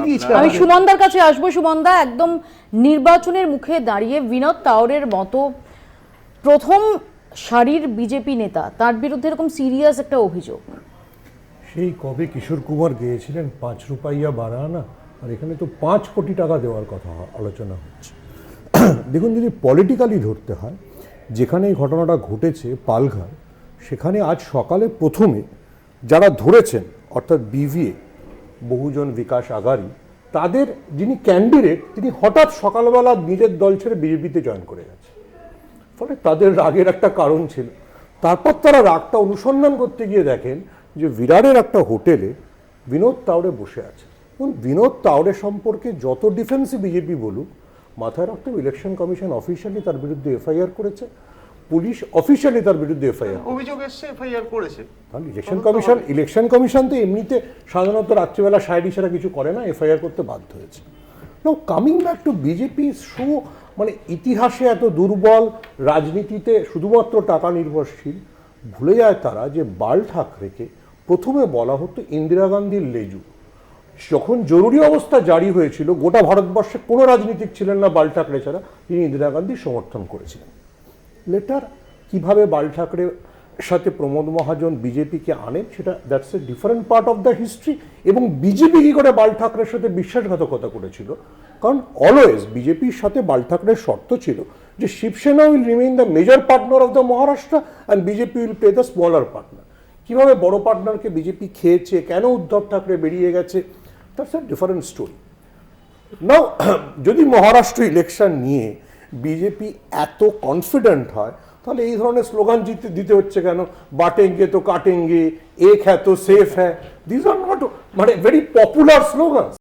দিয়েছে। আমি সুমনদার কাছে আসবো। সুমনদা, একদম নির্বাচনের মুখে দাঁড়িয়ে বিনোদ তাওরের মতো প্রথম সারির বিজেপি নেতা, তার বিরুদ্ধে এরকম সিরিয়াস একটা অভিযোগ। সেই কবে কিশোর কুমার গিয়েছিলেন 5 রুপাইয়া বারানা, আর এখানে তো 5 কোটি টাকা দেওয়ার কথা আলোচনা হচ্ছে। দেখুন, যদি পলিটিক্যালি ধরতে হয়, যেখানে এই ঘটনাটা ঘটেছে পালঘর, সেখানে আজ সকালে প্রথমে যারা ধরেছেন অর্থাৎ বিভিএ বহুজন বিকাশ আগারী, তাদের যিনি ক্যান্ডিডেট তিনি হঠাৎ সকালবেলা নিজের দল ছেড়ে বিজেপিতে জয়েন করে গেছে। ফলে তাদের রাগের একটা কারণ ছিল। তারপর তারা রাগটা অনুসন্ধান করতে গিয়ে দেখেন যে বিরারের একটা হোটেলে বিনোদ তাওড়ে বসে আছে। এবং বিনোদ তাওড়ে সম্পর্কে যত ডিফেন্সে বিজেপি বলুক, মাথায় রাখতে ইলেকশন কমিশন অফিসিয়ালি তার বিরুদ্ধে এফআইআর করেছে, পুলিশ অফিসিয়ালি তার বিরুদ্ধে এফআইআর অভিযোগ এসছে, এফআইআর করেছে। তাহলে ইলেকশন কমিশন তো এমনিতে সাধারণত রাত্রিবেলা সাইড ছাড়া কিছু করে না, এফআইআর করতে বাধ্য হয়েছে। নাও coming back to BJP show, মানে ইতিহাসে এত দুর্বল, রাজনীতিতে শুধুমাত্র টাকা নির্ভরশীল, ভুলে যায় তারা যে বাল ঠাকরেকে প্রথমে বলা হতো ইন্দিরা গান্ধীর লেজু। যখন জরুরি অবস্থা জারি হয়েছিল, গোটা ভারতবর্ষে কোনো রাজনীতিক ছিলেন না বাল ঠাকরে ছাড়া, তিনি ইন্দিরা গান্ধীর সমর্থন করেছিলেন। লেটার কিভাবে বাল ঠাকরের সাথে প্রমোদ মহাজন বিজেপিকে আনেন, সেটা that's a different part of the history. এবং বিজেপি কি করে বাল ঠাকরের সাথে বিশ্বাসঘাতকতা করেছিল, কারণ অলওয়েজ বিজেপির সাথে বাল ঠাকরের শর্ত ছিল যে Shiv Sena will remain the major partner of the Maharashtra and BJP will play the smaller partner. কীভাবে বড় পার্টনারকে বিজেপি খেয়েছে, কেন উদ্ধব ঠাকরে বেরিয়ে গেছে, দ্যাটস এ ডিফারেন্ট স্টোরি। নাও যদি মহারাষ্ট্র ইলেকশন নিয়ে বিজেপি এত কনফিডেন্ট হয়, তাহলে এই ধরনের স্লোগান দিতে হচ্ছে কেন? বাটেঙ্গে তো কাটেঙ্গে, এক হ্যাঁ তো সেফ হ্যাঁ, দিস আর নট মানে ভেরি পপুলার স্লোগান।